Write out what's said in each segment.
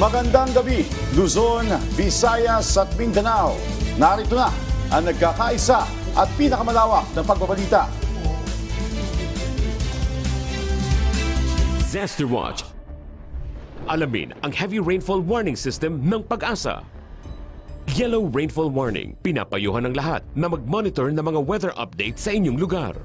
Magandang gabi, Luzon, Visayas at Mindanao. Narito na ang nagkakaisa at pinakamalawak na pagbabalita. Disaster Watch. Alamin ang heavy rainfall warning system ng Pag-asa. Yellow rainfall warning, pinapayuhan ng lahat na mag-monitor ng mga weather update sa inyong lugar.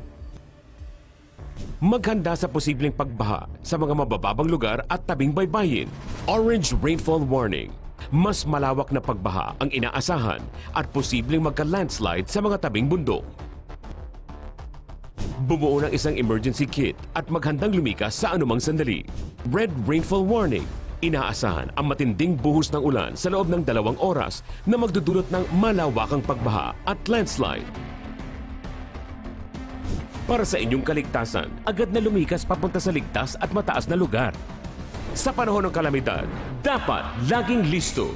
Maghanda sa posibleng pagbaha sa mga mabababang lugar at tabing baybayin. Orange rainfall warning. Mas malawak na pagbaha ang inaasahan at posibleng magka-landslide sa mga tabing bundok. Bumuo ng isang emergency kit at maghandang lumikas sa anumang sandali. Red rainfall warning. Inaasahan ang matinding buhos ng ulan sa loob ng 2 oras na magdudulot ng malawakang pagbaha at landslide. Para sa inyong kaligtasan, agad na lumikas papunta sa ligtas at mataas na lugar. Sa panahon ng kalamidad, dapat laging listo.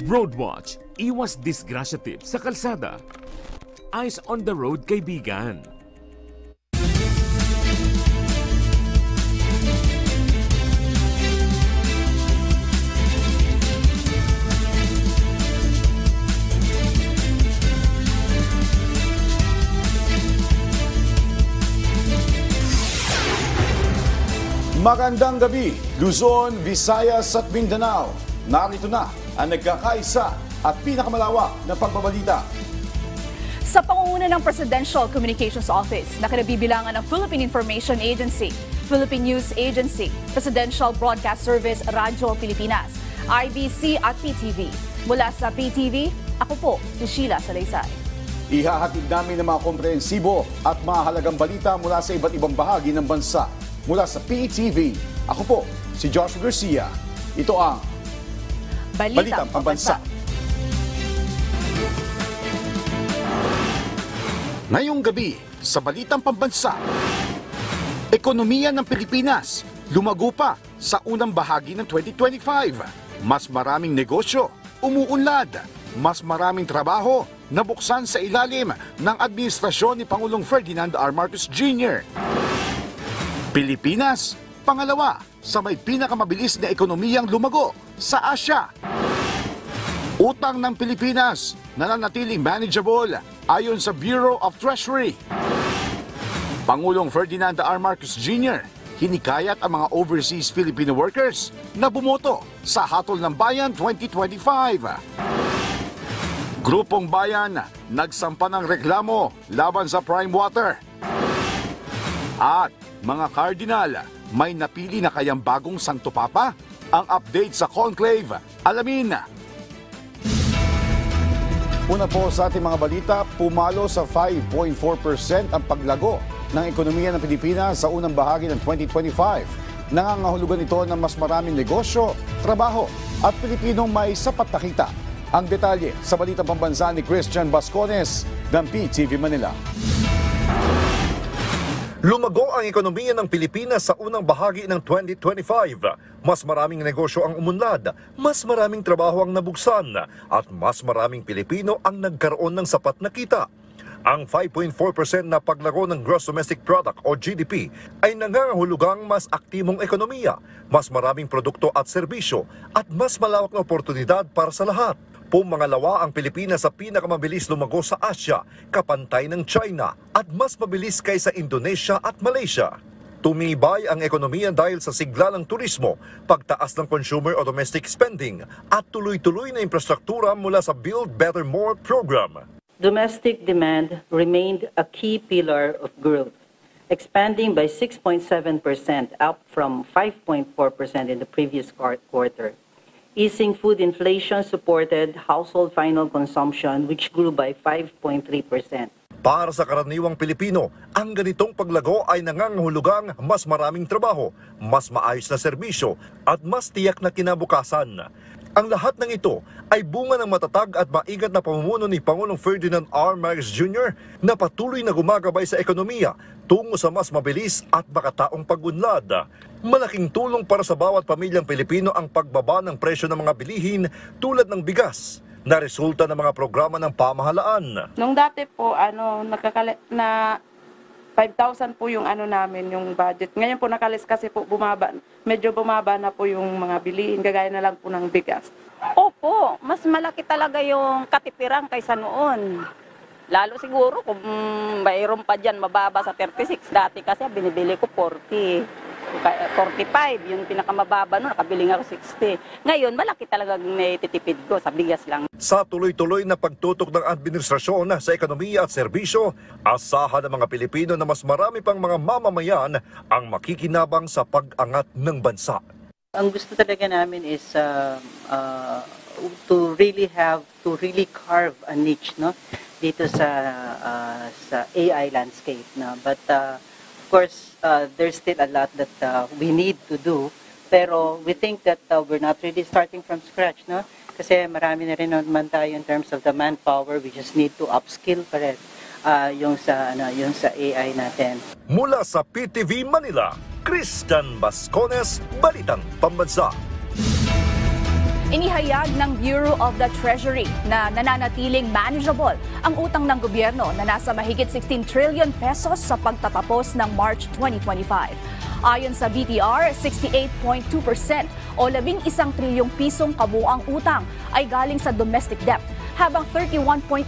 Roadwatch, iwas disgrasya tips sa kalsada. Eyes on the road, kaibigan. Magandang gabi, Luzon, Visayas at Mindanao. Narito na ang nagkakaisa at pinakamalawak na pagbabalita. Sa pangunguna ng Presidential Communications Office na kinabibilangan ng Philippine Information Agency, Philippine News Agency, Presidential Broadcast Service, Radyo Pilipinas, IBC at PTV. Mula sa PTV, ako po si Sheila Salaysay. Ihahatid namin ang mga komprehensibo at mahalagang balita mula sa iba't ibang bahagi ng bansa. Mula sa PTV, ako po si Joshua Garcia. Ito ang Balitang Pambansa. Ngayong gabi sa Balitang Pambansa, ekonomiya ng Pilipinas lumago pa sa unang bahagi ng 2025. Mas maraming negosyo umuunlad, mas maraming trabaho nabuksan sa ilalim ng administrasyon ni Pangulong Ferdinand R. Marcos Jr. Pilipinas, pangalawa sa may pinakamabilis na ekonomiyang lumago sa Asya. Utang ng Pilipinas nananatiling manageable ayon sa Bureau of Treasury. Pangulong Ferdinand R. Marcos Jr. hinikayat ang mga overseas Filipino workers na bumoto sa Hatol ng Bayan 2025. Grupong Bayan nagsampa ng reklamo laban sa Prime Water. At mga Cardinal, may napili na kayang bagong Santo Papa? Ang update sa conclave, alamin. Una po sa ating mga balita, pumalo sa 5.4% ang paglago ng ekonomiya ng Pilipinas sa unang bahagi ng 2025. Nangangahulugan ito ng mas maraming negosyo, trabaho at Pilipinong may sapat na kita. Ang detalye sa Balitang Pambansa ni Christian Bascones ng PTV Manila. Lumago ang ekonomiya ng Pilipinas sa unang bahagi ng 2025. Mas maraming negosyo ang umunlad, mas maraming trabaho ang nabuksan, at mas maraming Pilipino ang nagkaroon ng sapat na kita. Ang 5.4% na paglago ng Gross Domestic Product o GDP ay nangangahulugang mas aktibong ekonomiya, mas maraming produkto at serbisyo, at mas malawak na oportunidad para sa lahat. Pumangalawa ang Pilipinas sa pinakamabilis lumago sa Asya, kapantay ng China, at mas mabilis kaysa Indonesia at Malaysia. Tumibay ang ekonomiya dahil sa sigla ng turismo, pagtaas ng consumer o domestic spending, at tuloy-tuloy na infrastruktura mula sa Build Better More program. Domestic demand remained a key pillar of growth, expanding by 6.7%, up from 5.4% in the previous quarter. Easing food inflation supported household final consumption, which grew by 5.3%. Para sa karaniwang Pilipino, ang ganitong paglago ay nangangahulugang mas maraming trabaho, mas maayos na serbisyo, at mas tiyak na kinabukasan. Ang lahat ng ito ay bunga ng matatag at maingat na pamumuno ni Pangulong Ferdinand R. Marcos Jr. na patuloy na gumagabay sa ekonomiya tungo sa mas mabilis at makataong pag-unlad. Malaking tulong para sa bawat pamilyang Pilipino ang pagbaba ng presyo ng mga bilihin tulad ng bigas, na resulta ng mga programa ng pamahalaan. Nung dati po, na 5,000 po yung namin, yung budget. Ngayon po nakalis kasi po medyo bumaba na po yung mga bilihin, gagaya na lang po ng bigas. Opo, mas malaki talaga yung katipiran kaysa noon. Lalo siguro kung mayroon pa dyan mababa sa 36. Dati kasi binibili ko 40. 45, yung pinakamababa noon, nakabili nga ako 60. Ngayon, malaki talaga naititipid ko sa bigas lang. Sa tuloy-tuloy na pagtutok ng administrasyon sa ekonomiya at serbisyo, asahan ng mga Pilipino na mas marami pang mga mamamayan ang makikinabang sa pag-angat ng bansa. Ang gusto talaga namin is to really carve a niche, no, dito sa AI landscape, no. But of course, there's still a lot that we need to do, pero we think that we're not really starting from scratch, no? Kasi marami na rin naman tayo in terms of the manpower. We just need to upskill pa rin yung sa AI natin. Mula sa PTV Manila, Christian Bascones, Balitang Pambansa. Inihayag ng Bureau of the Treasury na nananatiling manageable ang utang ng gobyerno na nasa mahigit 16 trillion pesos sa pagtatapos ng March 2025. Ayon sa BTR, 68.2% o 11 trilyong pisong kabuuang utang ay galing sa domestic debt, habang 31.8%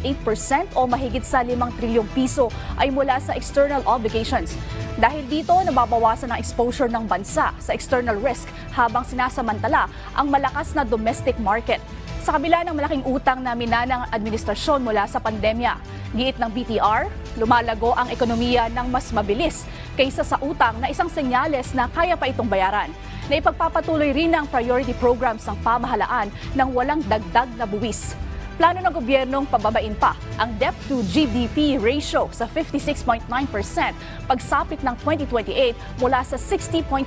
o mahigit sa 5 trilyong piso ay mula sa external obligations. Dahil dito, nababawasan ang exposure ng bansa sa external risk habang sinasamantala ang malakas na domestic market. Sa kabila ng malaking utang na minana ng administrasyon mula sa pandemya, giit ng BTR, lumalago ang ekonomiya ng mas mabilis kaysa sa utang na isang senyales na kaya pa itong bayaran. Na ipagpapatuloy rin ang priority programs ng pamahalaan ng walang dagdag na buwis. Plano ng gobyernong pababain pa ang debt-to-GDP ratio sa 56.9% pagsapit ng 2028 mula sa 60.7%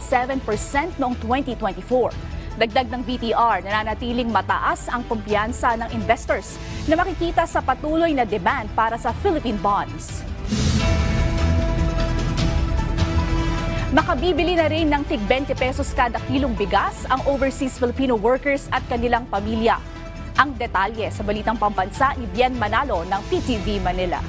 noong 2024. Dagdag ng BTR, nananatiling mataas ang kumpiyansa ng investors na makikita sa patuloy na demand para sa Philippine bonds. Makabibili na rin ng tig 20 pesos kada kilong bigas ang overseas Filipino workers at kanilang pamilya. Ang detalye sa Balitang Pambansa ni Bien Manalo ng PTV Manila.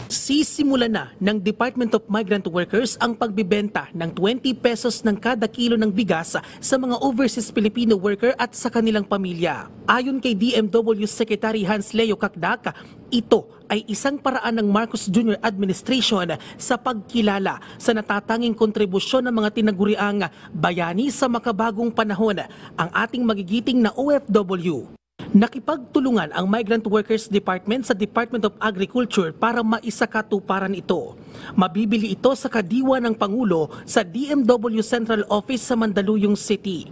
Sisimulan na ng Department of Migrant Workers ang pagbibenta ng 20 pesos ng kada kilo ng bigas sa mga overseas Filipino worker at sa kanilang pamilya. Ayon kay DMW Secretary Hans Leo Kakdak, ito ay isang paraan ng Marcos Jr. Administration sa pagkilala sa natatanging kontribusyon ng mga tinaguriang bayani sa makabagong panahon, ang ating magigiting na OFW. Nakipagtulungan ang Migrant Workers Department sa Department of Agriculture para maisakatuparan ito. Mabibili ito sa kadiwa ng Pangulo sa DMW Central Office sa Mandaluyong City.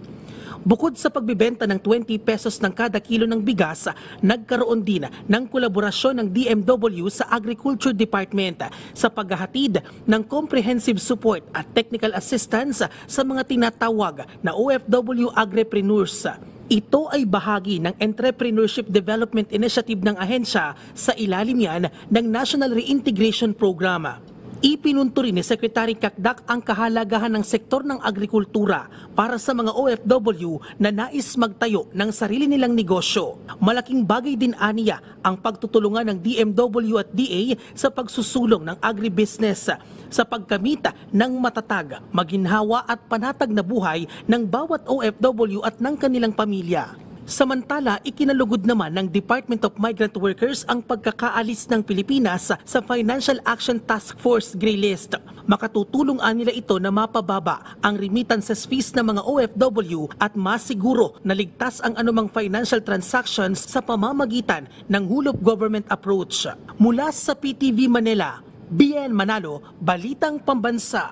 Bukod sa pagbibenta ng 20 pesos ng kada kilo ng bigas, nagkaroon din ng kolaborasyon ng DMW sa Agriculture Department sa paghahatid ng comprehensive support at technical assistance sa mga tinatawag na OFW agripreneurs. Ito ay bahagi ng Entrepreneurship Development Initiative ng ahensya sa ilalim yan ng National Reintegration Program. Ipinunto rin ni Secretary Kakdak ang kahalagahan ng sektor ng agrikultura para sa mga OFW na nais magtayo ng sarili nilang negosyo. Malaking bagay din aniya ang pagtutulungan ng DMW at DA sa pagsusulong ng agribusiness sa pagkamita ng matatag, maginhawa at panatag na buhay ng bawat OFW at ng kanilang pamilya. Samantala, ikinalugod naman ng Department of Migrant Workers ang pagkakaalis ng Pilipinas sa Financial Action Task Force Grey List. Makatutulong nila ito na mapababa ang remittances fees ng mga OFW at masiguro na ligtas ang anumang financial transactions sa pamamagitan ng whole of government approach. Mula sa PTV Manila, Bien Manalo, Balitang Pambansa.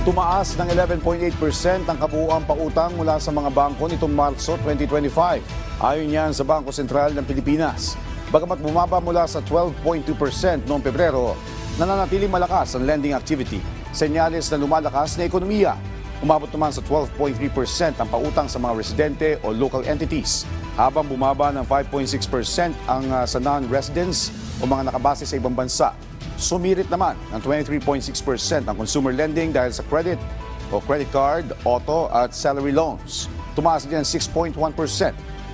Tumaas ng 11.8% ang kabuuang pautang mula sa mga bangko nitong Marso 2025. Ayon yan sa Bangko Sentral ng Pilipinas. Bagamat bumaba mula sa 12.2% noong Pebrero, nananatiling malakas ang lending activity. Senyales na lumalakas na ekonomiya. Umabot naman sa 12.3% ang pautang sa mga residente o local entities, habang bumaba ng 5.6% ang sa non-residents o mga nakabase sa ibang bansa. Sumirit naman ng 23.6% ang consumer lending dahil sa credit o credit card, auto at salary loans. Tumaas din 6.1%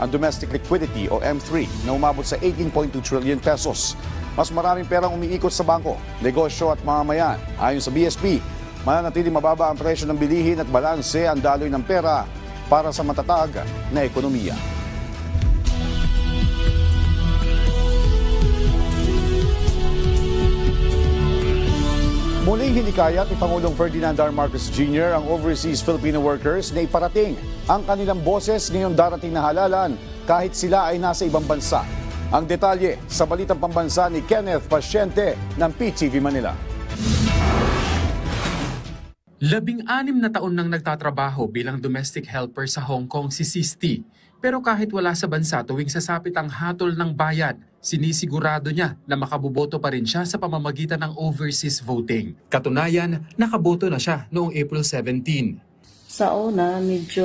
ang domestic liquidity o M3 na umabot sa 18.2 trillion pesos. Mas maraming perang umiikot sa bangko, negosyo at mamamayan. Ayon sa BSP, mananatiling mababa ang presyo ng bilihin at balanse ang daloy ng pera para sa matatag na ekonomiya. Muling hinikayat ni Pangulong Ferdinand R. Marcos Jr. ang overseas Filipino workers na iparating ang kanilang boses ngayong darating na halalan kahit sila ay nasa ibang bansa. Ang detalye sa Balitang Pambansa ni Kenneth Pasyente ng PTV Manila. 16 na taon nang nagtatrabaho bilang domestic helper sa Hong Kong si Sisti. Pero kahit wala sa bansa tuwing sasapit ang hatol ng bayan, sinisigurado niya na makaboboto pa rin siya sa pamamagitan ng overseas voting. Katunayan, nakaboto na siya noong April 17. Sa una, medyo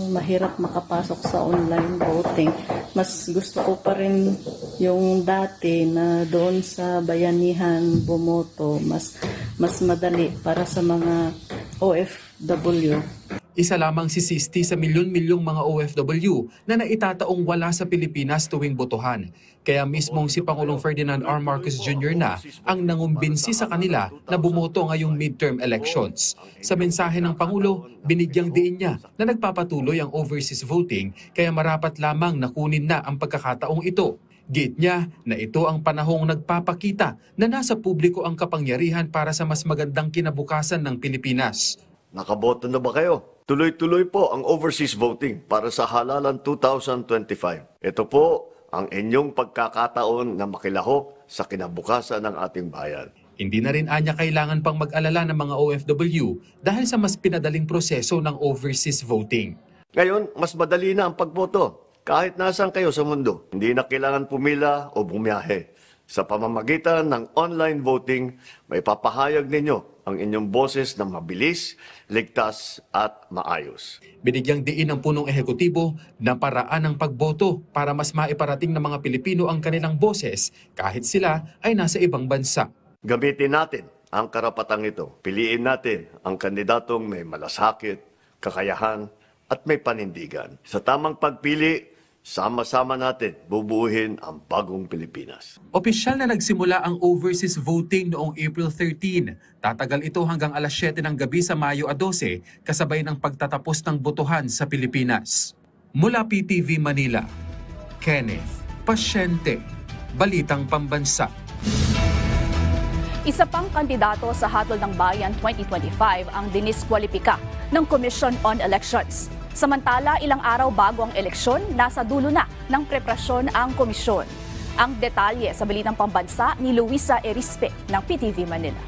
mahirap makapasok sa online voting. Mas gusto ko pa rin yung dati na doon sa bayanihan bumoto. Mas madali para sa mga OFW. Isa lamang si Sisti sa milyon-milyong mga OFW na naitataong wala sa Pilipinas tuwing botohan. Kaya mismong si Pangulong Ferdinand R. Marcos Jr. na ang nangumbinsi sa kanila na bumoto ngayong midterm elections. Sa mensahe ng Pangulo, binigyang diin niya na nagpapatuloy ang overseas voting kaya marapat lamang na kunin na ang pagkakataong ito. Gate niya na ito ang panahong nagpapakita na nasa publiko ang kapangyarihan para sa mas magandang kinabukasan ng Pilipinas. Nakaboto na ba kayo? Tuloy-tuloy po ang overseas voting para sa halalan 2025. Ito po ang inyong pagkakataon na makilahok sa kinabukasan ng ating bayan. Hindi na rin anya kailangan pang mag-alala ng mga OFW dahil sa mas pinadaling proseso ng overseas voting. Ngayon, mas madali na ang pagboto. Kahit nasaan kayo sa mundo, hindi na kailangan pumila o bumiyahe. Sa pamamagitan ng online voting, may papahayag ninyo ang inyong boses na mabilis, ligtas at maayos. Binigyang diin ng punong ehekutibo na paraan ng pagboto para mas maiparating ng mga Pilipino ang kanilang boses kahit sila ay nasa ibang bansa. Gamitin natin ang karapatang ito. Piliin natin ang kandidatong may malasakit, kakayahan at may panindigan. Sa tamang pagpili, sama-sama natin bubuuin ang bagong Pilipinas. Opisyal na nagsimula ang overseas voting noong April 13. Tatagal ito hanggang alas 7 ng gabi sa Mayo 12, kasabay ng pagtatapos ng botohan sa Pilipinas. Mula PTV Manila, Kenneth Pasyente, Balitang Pambansa. Isa pang kandidato sa Hatol ng Bayan 2025 ang diniskwalipika ng Commission on Elections. Samantala, ilang araw bago ang eleksyon, nasa dulo na ng preparasyon ang komisyon. Ang detalye sa Balitang Pambansa ni Luisa Erispe ng PTV Manila.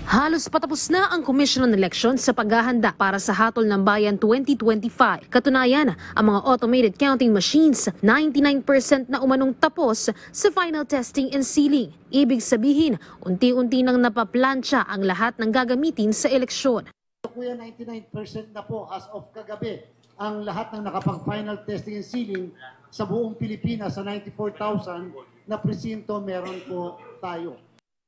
Halos patapos na ang Commission on Elections sa paghahanda para sa Hatol ng Bayan 2025. Katunayan, ang mga automated counting machines, 99% na umanong tapos sa final testing and sealing. Ibig sabihin, unti-unti nang napaplansya ang lahat ng gagamitin sa eleksyon. Kuya, 99% na po as of kagabi ang lahat ng nakapag-final testing and sealing sa buong Pilipinas sa 94,000 na presinto meron po tayo.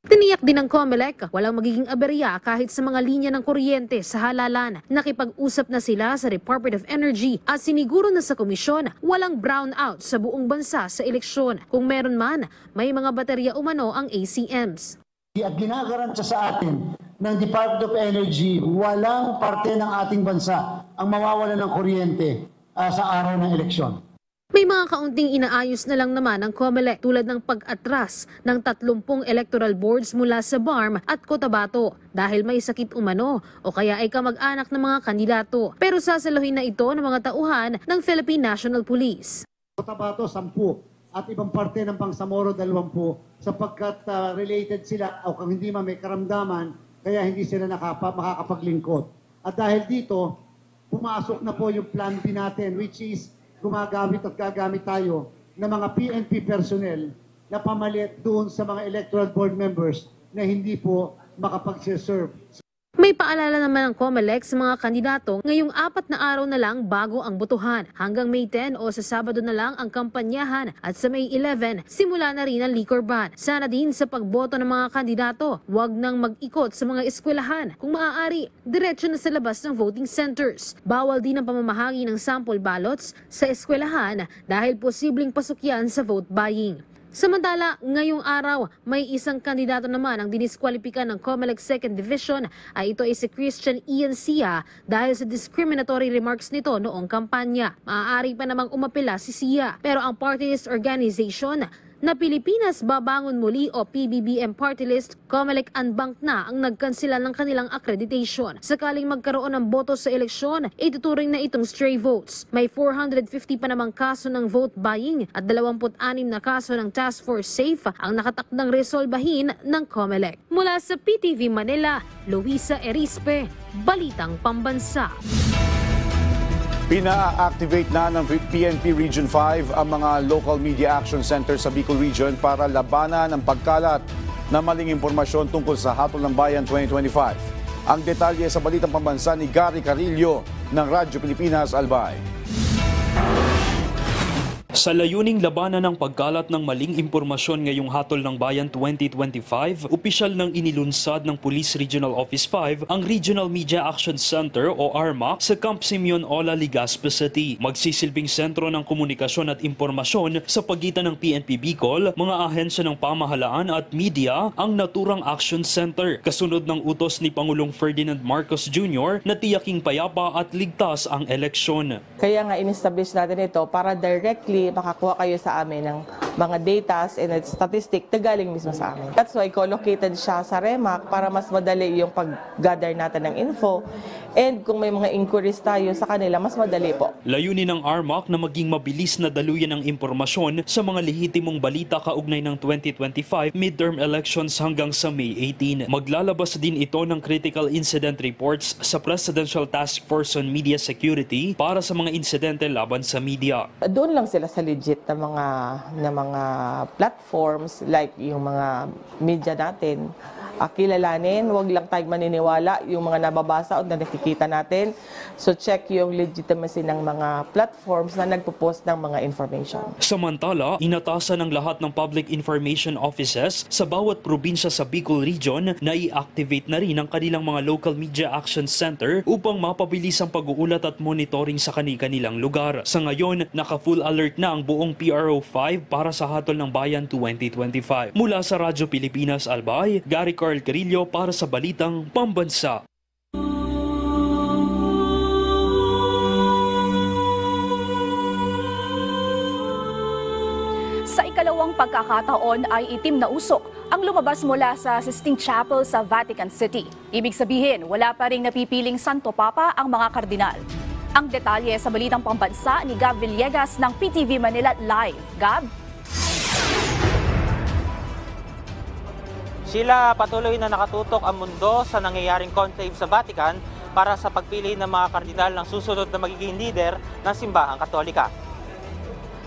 Tiniyak din ng COMELEC, walang magiging aberya kahit sa mga linya ng kuryente sa halalan. Nakipag-usap na sila sa Department of Energy at siniguro na sa komisyon walang brownout sa buong bansa sa eleksyon. Kung meron man, may mga baterya umano ang ACMs. At ginagarantiya sa atin ng Department of Energy, walang parte ng ating bansa ang mawawala ng kuryente sa araw ng eleksyon. May mga kaunting inaayos na lang naman ang COMELEC tulad ng pag-atras ng 30 electoral boards mula sa BARM at Cotabato dahil may sakit umano o kaya ay kamag-anak ng mga kandidato. Pero sasaluhin na ito ng mga tauhan ng Philippine National Police. Cotabato, 10 at ibang parte ng Bangsamoro, 20 sapagkat related sila o kung hindi man may karamdaman kaya hindi sila makakapaglingkod. At dahil dito, pumasok na po yung plan B natin which is gumagamit at gagamit tayo ng mga PNP personnel na pamalit doon sa mga electoral board members na hindi po makapag-serve. May paalala naman ng COMELEC sa mga kandidato ngayong 4 na araw na lang bago ang botohan. Hanggang May 10 o sa Sabado na lang ang kampanyahan at sa May 11, simula na rin ang liquor ban. Sana din sa pagboto ng mga kandidato, huwag nang mag-ikot sa mga eskwelahan. Kung maaari, diretso na sa labas ng voting centers. Bawal din ang pamamahagi ng sample ballots sa eskwelahan dahil posibleng pasok yan sa vote buying. Samantala, ngayong araw, may isang kandidato naman ang diniskwalipikan ng COMELEC 2nd Division ay ito ay si Christian Ian Sia dahil sa discriminatory remarks nito noong kampanya. Maaari pa namang umapela si Sia, pero ang party list organization na Pilipinas Babangon Muli o PBBM Party List, COMELEC unbanked na ang nagkansila ng kanilang accreditation. Sakaling magkaroon ng boto sa eleksyon, ituturing na itong stray votes. May 450 pa namang kaso ng vote buying at 26 na kaso ng Task Force SAFE ang nakatakdang resolbahin ng COMELEC. Mula sa PTV Manila, Luisa Erispe, Balitang Pambansa. Pina-activate na ng PNP Region 5 ang mga local media action center sa Bicol Region para labanan ang pagkalat ng maling impormasyon tungkol sa Hatol ng Bayan 2025. Ang detalye sa Balitang Pambansa ni Gary Carillo ng Radyo Pilipinas Albay. Sa layuning labanan ng pagkalat ng maling impormasyon ngayong Hatol ng Bayan 2025, opisyal nang inilunsad ng Police Regional Office 5 ang Regional Media Action Center o RMAC sa Camp Simeon Ola, Legazpi City. Magsisilbing sentro ng komunikasyon at impormasyon sa pagitan ng PNP Bicol, mga ahensya ng pamahalaan at media ang naturang action center. Kasunod ng utos ni Pangulong Ferdinand Marcos Jr. na tiyaking payapa at ligtas ang eleksyon. Kaya nga in-establish natin ito para directly makakuha kayo sa amin ng mga data and statistic na galing mismo sa amin. That's why co-located siya sa REMAC para mas madali yung pag-gather natin ng info. And kung may mga inquiries tayo sa kanila, mas madali po. Layunin ng RMAC na maging mabilis na daluyan ng impormasyon sa mga lehitimong balita kaugnay ng 2025 midterm elections hanggang sa May 18. Maglalabas din ito ng critical incident reports sa Presidential Task Force on Media Security para sa mga insidente laban sa media. Doon lang sila sa legit na mga platforms like yung mga media natin. Kilalanin, huwag lang tayong maniniwala yung mga nababasa o na nakikita natin. So check yung legitimacy ng mga platforms na nagpo-post ng mga information. Samantala, inatasan ng lahat ng public information offices sa bawat probinsya sa Bicol Region na i-activate na rin ang kanilang mga local media action center upang mapabilis ang pag-uulat at monitoring sa kanilang lugar. Sa ngayon, naka-full alert na ang buong PRO 5 para sa Hatol ng Bayan 2025. Mula sa Radyo Pilipinas Albay, Gary Carillo para sa Balitang Pambansa. Sa ikalawang pagkakataon ay itim na usok ang lumabas mula sa Sistine Chapel sa Vatican City. Ibig sabihin, wala pa ring napipiling Santo Papa ang mga kardinal. Ang detalye sa Balitang Pambansa ni Gab Villegas ng PTV Manila Live. Gab? Sila patuloy na nakatutok ang mundo sa nangyayaring conclave sa Vatican para sa pagpili ng mga kardinal ng susunod na magiging leader ng simbahang Katolika.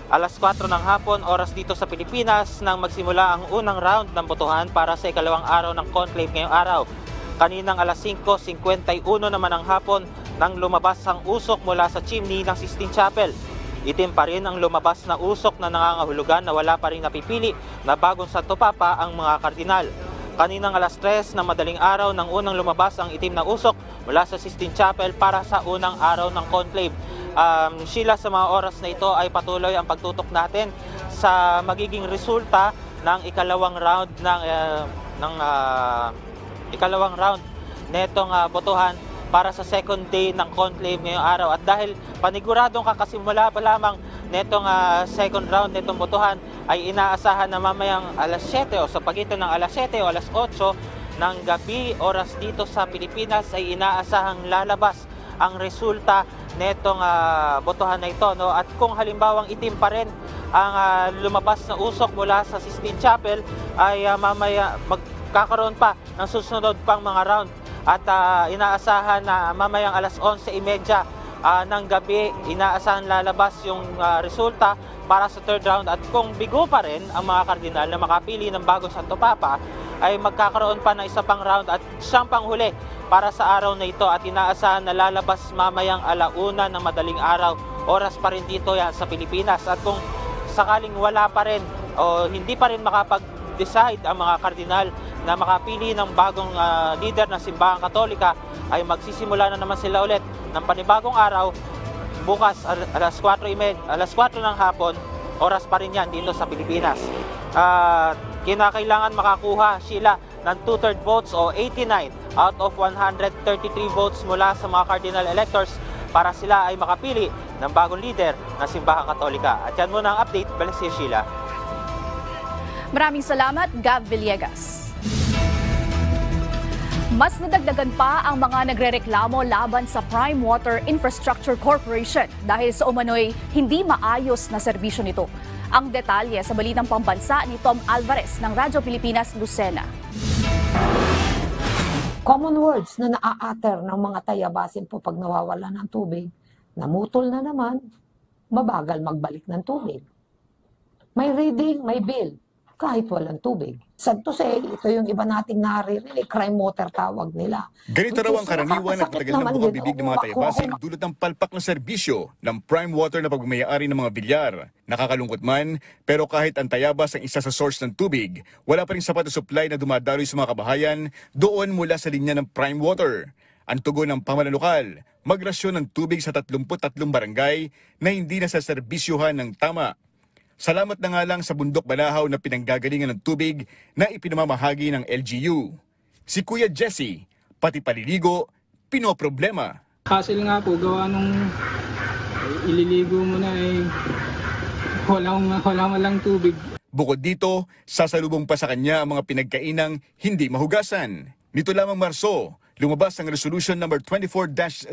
Alas 4 ng hapon, oras dito sa Pilipinas, nang magsimula ang unang round ng botohan para sa ikalawang araw ng conclave ngayong araw. Kaninang alas 5:51 naman ng hapon nang lumabas ang usok mula sa chimney ng Sistine Chapel. Itim pa rin ang lumabas na usok na nangangahulugan na wala pa rin napipili na bagong Santo Papa ang mga kardinal. Kaninang alas 3 na madaling araw nang unang lumabas ang itim na usok mula sa Sistine Chapel para sa unang araw ng conclave. Sheila, sa mga oras na ito ay patuloy ang pagtutok natin sa magiging resulta ng ikalawang round netong botohan para sa second day ng conclave ngayong araw. At dahil paniguradong kakasimula pa lamang netong second round netong botohan, ay inaasahan na mamayang alas 7 o sa pagitan ng alas 7 o alas 8 ng gabi, oras dito sa Pilipinas, ay inaasahang lalabas ang resulta netong botohan na ito. No? At kung halimbawang itim pa rin ang lumabas na usok mula sa Sistine Chapel, ay mamaya magkakaroon pa ng susunod pang mga round. At inaasahan na mamayang alas 11:30 ng gabi, inaasahan lalabas yung resulta para sa third round. At kung bigo pa rin ang mga kardinal na makapili ng bagong Santo Papa, ay magkakaroon pa ng isa pang round at siyang panghuli para sa araw na ito at inaasahan na lalabas mamayang 1:00 ng madaling araw. Oras pa rin dito yan sa Pilipinas at kung sakaling wala pa rin o hindi pa rin makapag-decide ang mga kardinal na makapili ng bagong leader ng Simbahang Katolika, ay magsisimula na naman sila ulit ng panibagong araw bukas alas 4 ng hapon. Oras pa rin yan dito sa Pilipinas. Kinakailangan makakuha sila ng 2/3 votes o 89 out of 133 votes mula sa mga cardinal electors para sila ay makapili ng bagong leader ng Simbahang Katolika. At yan muna ang update. Balik si Sheila. Maraming salamat, Gav Villegas. Mas nadagdagan pa ang mga nagrereklamo laban sa Prime Water Infrastructure Corporation dahil sa umano'y hindi maayos na serbisyo nito. Ang detalye sa balitang pambansa ni Tom Alvarez ng Radyo Pilipinas, Lucena. Common words na naaater ng mga tayabasin po pag nawawala ng tubig, namutol na naman, mabagal magbalik ng tubig. May reading, may bill, kahit walang tubig. Sad to say, ito yung iba nating naririnig, crime water tawag nila. Ganito raw ang karaniwan at matagal ng bukang-bibig ng mga tayabasin dulot ng palpak na serbisyo ng Prime Water na pagmamayari ng mga bilyar. Nakakalungkot man, pero kahit ang tayabas ang isa sa source ng tubig, wala pa rin sapat na supply na dumadaloy sa mga kabahayan doon mula sa linya ng Prime Water. Ang tugon ng pamalalokal, magrasyon ng tubig sa 33 barangay na hindi nasaserbisyuhan ng tama. Salamat na nga lang sa bundok Balahaw na pinanggagalingan ng tubig na ipinamamahagi ng LGU. Si Kuya Jesse, pati paliligo, pinoproblema. Hassle nga po, gawa nung ililigo mo na wala lang tubig. Bukod dito, sasalubong pa sa kanya ang mga pinagkainang hindi mahugasan. Nito lamang Marso, lumabas ang Resolution No. 24-03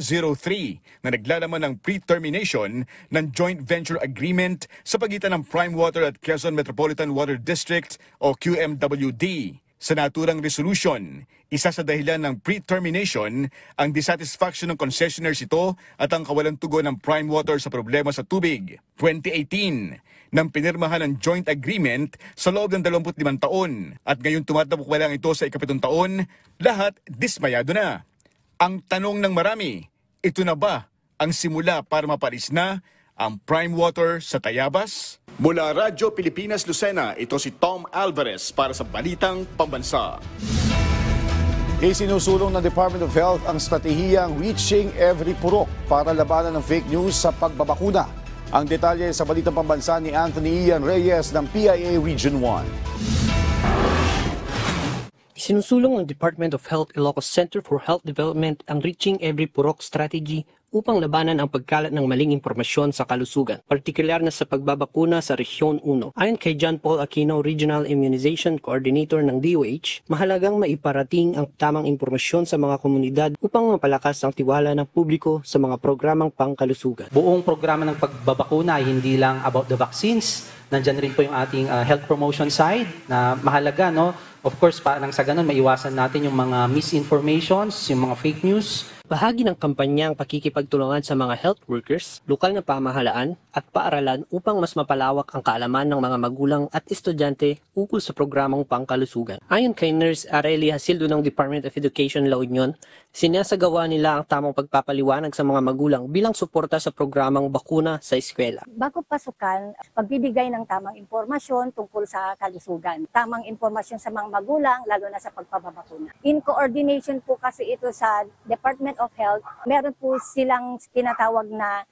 na naglalaman ng pre-termination ng Joint Venture Agreement sa pagitan ng Prime Water at Quezon Metropolitan Water District o QMWD. Sa naturang resolution, isa sa dahilan ng pre-termination ang dissatisfaction ng concessionaires ito at ang kawalang tugon ng Prime Water sa problema sa tubig. 2018, nang pinirmahan ng joint agreement sa loob ng 25 taon at ngayon tumatapok pa lang ito sa ika-7 taon, lahat dismayado na. Ang tanong ng marami, ito na ba ang simula para mapalis na ang Prime Water sa Tayabas? Mula Radyo Pilipinas Lucena, ito si Tom Alvarez para sa Balitang Pambansa. Isinusulong ng Department of Health ang stratehiyang Reaching Every Purok para labanan ng fake news sa pagbabakuna. Ang detalye sa Balitang Pambansa ni Anthony Ian Reyes ng PIA Region 1. Sinusulong ng Department of Health Ilocos Center for Health Development ang Reaching Every Purok strategy upang labanan ang pagkalat ng maling impormasyon sa kalusugan, partikular na sa pagbabakuna sa Rehiyon 1. Ayon kay John Paul Aquino, Regional Immunization Coordinator ng DOH, mahalagang maiparating ang tamang impormasyon sa mga komunidad upang mapalakas ang tiwala ng publiko sa mga programang pangkalusugan. Buong programa ng pagbabakuna ay hindi lang about the vaccines. Nandyan rin po yung ating health promotion side na mahalaga, no? Of course, nang sa ganun, maiwasan natin yung mga misinformations, yung mga fake news. Bahagi ng kampanya ang pakikipagtulungan sa mga health workers, lokal na pamahalaan at paaralan upang mas mapalawak ang kaalaman ng mga magulang at estudyante ukol sa programang pangkalusugan. Ayon kay Nurse Arely Hasildo ng Department of Education La Union, sinasagawa nila ang tamang pagpapaliwanag sa mga magulang bilang suporta sa programang bakuna sa eskwela. Bago pasukan, pagbibigay ng tamang impormasyon tungkol sa kalusugan. Tamang impormasyon sa mga magulang, lalo na sa pagpapabakuna. In coordination po kasi ito sa Department of Health, meron po silang tinatawag na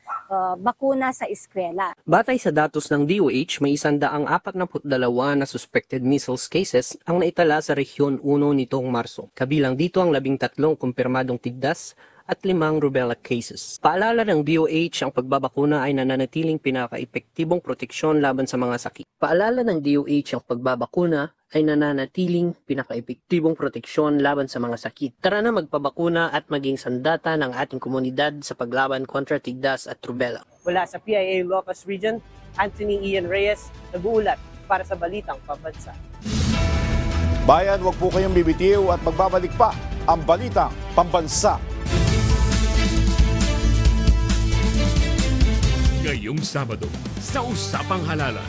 bakuna sa eskwela. Batay sa datos ng DOH, may 142 na suspected measles cases ang naitala sa Rehiyon 1 nitong Marso. Kabilang dito ang 13 kumpirmadong tigdas at 5 rubella cases. Paalala ng DOH, ang pagbabakuna ay nananatiling pinaka-epektibong proteksyon laban sa mga sakit. Paalala ng DOH, ang pagbabakuna ay nananatiling pinaka-epektibong proteksyon laban sa mga sakit. Tara na magpabakuna at maging sandata ng ating komunidad sa paglaban kontra tigdas at rubella. Mula sa PIA Ilocos Region, Anthony Ian Reyes, nag-uulat para sa Balitang Pambansa. Bayan, huwag po kayong bibitiw at magbabalik pa ang Balitang Pambansa. Ngayong Sabado, sa Usapang Halalan.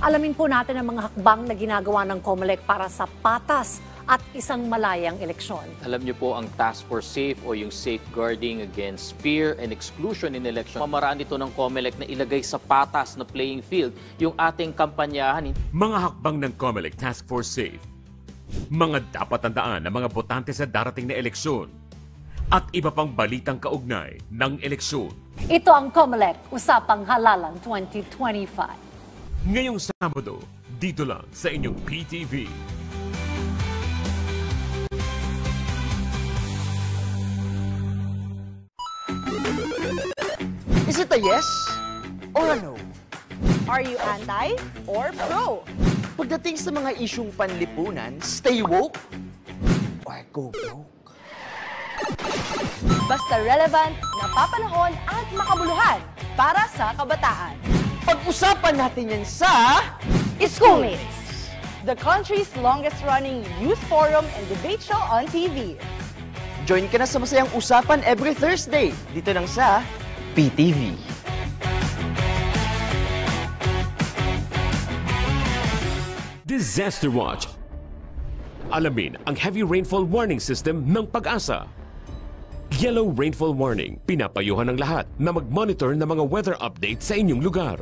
Alamin po natin ang mga hakbang na ginagawa ng COMELEC para sa patas at isang malayang eleksyon. Alam niyo po ang Task Force SAFE o yung Safeguarding Against Fear and Exclusion in Election. Pamaraan ito ng COMELEC na ilagay sa patas na playing field yung ating kampanyahan. Mga hakbang ng COMELEC Task Force SAFE. Mga dapat tandaan ng mga botante sa darating na eleksyon. At iba pang balitang kaugnay ng eleksyon. Ito ang COMELEC, Usapang Halalan 2025. Ngayong Sabado, dito lang sa inyong PTV. Is it a yes or a no? Are you anti or pro? Pagdating sa mga isyung panlipunan, stay woke or go broke? Basta relevant, napapanahon at makabuluhan para sa kabataan. Pag-usapan natin yan sa Schoolmates, the country's longest-running youth forum and debate show on TV. Join ka na sa masayang usapan every Thursday dito lang sa PTV. Disaster Watch. Alamin ang heavy rainfall warning system ng Pag-asa. Yellow rainfall warning, pinapayuhan ng lahat na mag-monitor ng mga weather update sa inyong lugar.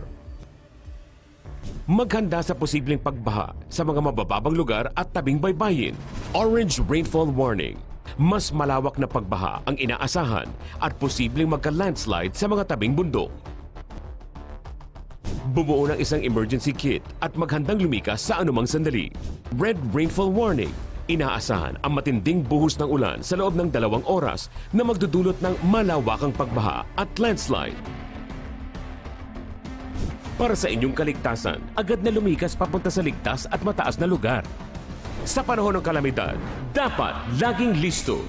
Maghanda sa posibleng pagbaha sa mga mabababang lugar at tabing baybayin. Orange rainfall warning, mas malawak na pagbaha ang inaasahan at posibleng magka-landslide sa mga tabing bundok. Bumuo ng isang emergency kit at maghandang lumikas sa anumang sandali. Red rainfall warning, inaasahan ang matinding buhos ng ulan sa loob ng 2 oras na magdudulot ng malawakang pagbaha at landslide. Para sa inyong kaligtasan, agad na lumikas papunta sa ligtas at mataas na lugar. Sa panahon ng kalamidad, dapat laging listo.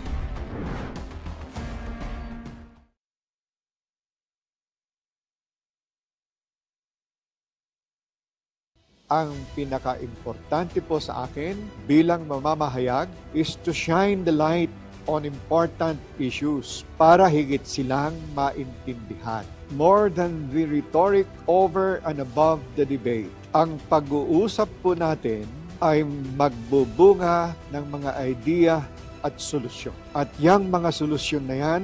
Ang pinaka-importante po sa akin bilang mamamahayag is to shine the light on important issues para higit silang maintindihan. More than the rhetoric over and above the debate, ang pag-uusap po natin ay magbubunga ng mga idea at solusyon. At yang mga solusyon na yan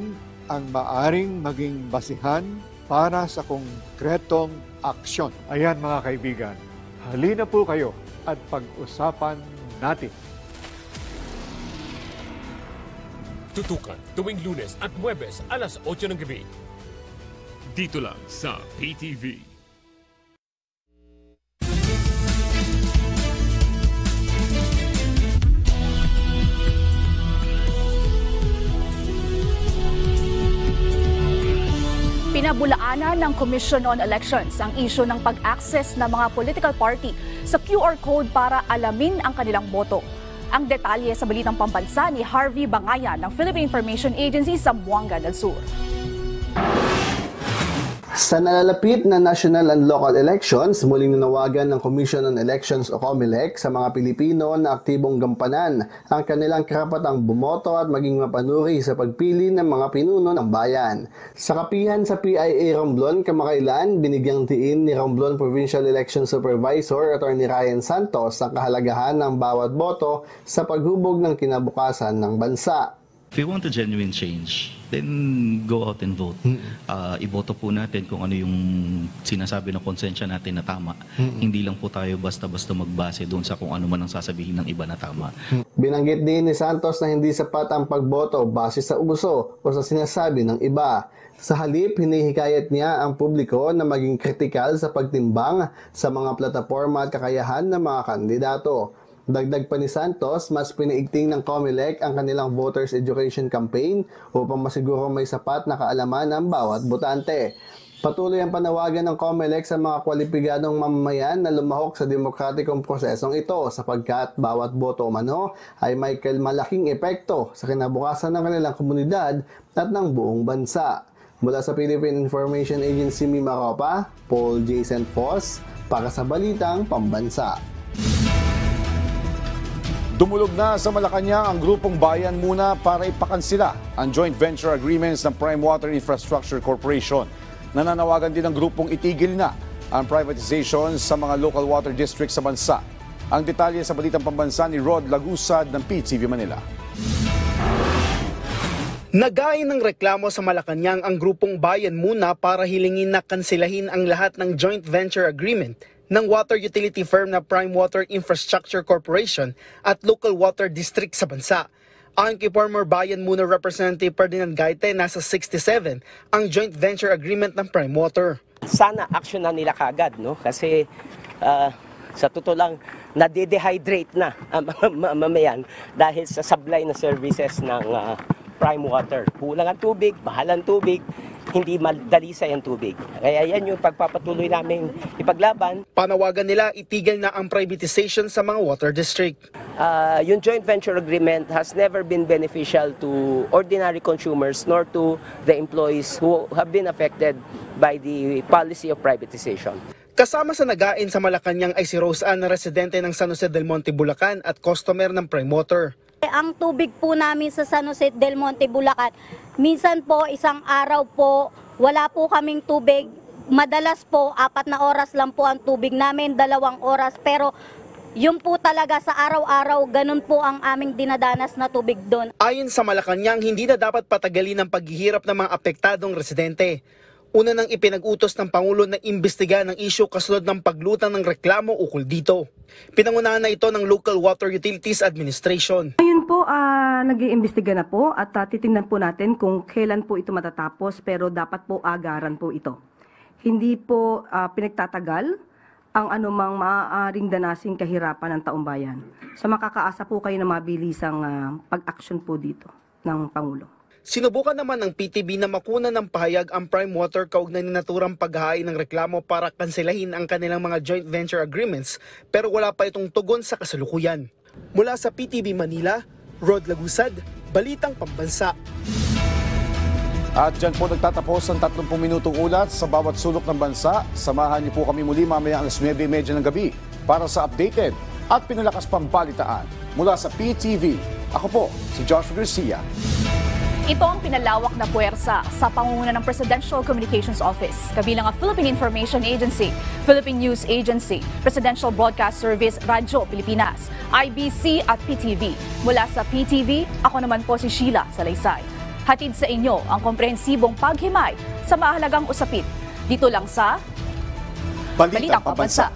ang maaring maging basihan para sa konkretong aksyon. Ayan mga kaibigan, halina po kayo at pag-usapan natin. Tutukan tuwing Lunes at Huwebes alas 8 ng gabi. Dito lang sa PTV. Pinabulaanan ng Commission on Elections ang isyu ng pag-access ng mga political party sa QR code para alamin ang kanilang boto. Ang detalye sa Balitang Pambansa ni Harvey Bangayan ng Philippine Information Agency sa Buanga del Sur. Sa nalalapit na national and local elections, muling nanawagan ng Commission on Elections o COMELEC sa mga Pilipino na aktibong gampanan ang kanilang karapatang bumoto at maging mapanuri sa pagpili ng mga pinuno ng bayan. Sa kapihan sa PIA Romblon kamakailan, binigyang tiin ni Romblon Provincial Election Supervisor Atty. Ryan Santos ang kahalagahan ng bawat boto sa paghubog ng kinabukasan ng bansa. If we want a genuine change, then go out and vote. Iboto po natin kung ano yung sinasabi ng konsensya natin na tama. Hindi lang po tayo basta-basta magbase doon sa kung ano man ang sasabihin ng iba na tama. Binanggit din ni Santos na hindi sapat ang pagboto base sa uso o sa sinasabi ng iba. Sa halip, hinihikayat niya ang publiko na maging kritikal sa pagtimbang sa mga plataforma at kakayahan ng mga kandidato. Dagdag pa ni Santos, mas pinaigting ng COMELEC ang kanilang voters education campaign upang masiguro may sapat na kaalaman ang bawat botante. Patuloy ang panawagan ng COMELEC sa mga kwalipikadong mamamayan na lumahok sa demokratikong prosesong ito sapagkat bawat boto umano ay may malaking epekto sa kinabukasan ng kanilang komunidad at ng buong bansa. Mula sa Philippine Information Agency Mimaropa, Paul Jason Foss para sa Balitang Pambansa. Dumulog na sa Malacanang ang grupong Bayan Muna para ipakansila ang joint venture agreements ng Prime Water Infrastructure Corporation. Nananawagan din ang grupong itigil na ang privatization sa mga local water districts sa bansa. Ang detalye sa Balitang Pambansa ni Rod Lagusad ng PTV Manila. Nagain ng reklamo sa Malacanang ang grupong Bayan Muna para hilingin na kanselahin ang lahat ng joint venture agreement ng water utility firm na Prime Water Infrastructure Corporation at local water district sa bansa. Ayon kay former Bayan Muna Representative Ferdinand Gaite, nasa 67 ang joint venture agreement ng Prime Water. Sana action na nila kagad, no? Kasi sa totoo lang, nade-dehydrate na ang mga mamayan dahil sa supply na services ng Prime Water. Kulang ang tubig, mahal ang tubig, hindi madalisay ang tubig. Kaya yan yung pagpapatuloy namin ipaglaban. Panawagan nila itigil na ang privatization sa mga water district. Yung joint venture agreement has never been beneficial to ordinary consumers nor to the employees who have been affected by the policy of privatization. Kasama sa nagain sa Malacanang ay si Rose Ann na residente ng San Jose del Monte, Bulacan at customer ng Prime Water. Ang tubig po namin sa San Jose del Monte, Bulacan, minsan po isang araw po wala po kaming tubig. Madalas po 4 na oras lang po ang tubig namin, 2 oras. Pero yun po talaga sa araw-araw, ganun po ang aming dinadanas na tubig doon. Ayon sa Malacanang, hindi na dapat patagalin ang paghihirap ng mga apektadong residente. Una nang ipinag-utos ng Pangulo na imbestiga ng isyu kasunod ng paglutang ng reklamo ukol dito. Pinangunahan na ito ng Local Water Utilities Administration. Ngayon po, nag-iimbestiga na po at titingnan po natin kung kailan po ito matatapos, pero dapat po agaran po ito. Hindi po pinagtatagal ang anumang maaaring danasing kahirapan ng taumbayan. So makakaasa po kayo na mabilisang pag-action po dito ng Pangulo. Sinubukan naman ng PTV na makuna ng pahayag ang Prime Water kaugnay ng naturang paghahain ng reklamo para kanselahin ang kanilang mga joint venture agreements, pero wala pa itong tugon sa kasalukuyan. Mula sa PTV Manila, Rod Lagusad, Balitang Pambansa. At dyan po nagtatapos ang 30 minutong ulat sa bawat sulok ng bansa. Samahan niyo po kami muli mamaya alas 9:30 ng gabi para sa updated at pinalakas pang balitaan. Mula sa PTV, ako po si Joshua Garcia. Ito ang pinalawak na puwersa sa pangunguna ng Presidential Communications Office, kabilang ang Philippine Information Agency, Philippine News Agency, Presidential Broadcast Service, Radyo Pilipinas, IBC at PTV. Mula sa PTV, ako naman po si Sheila Salaysay. Hatid sa inyo ang komprehensibong paghimay sa mahalagang usapin. Dito lang sa Balitang Pambansa.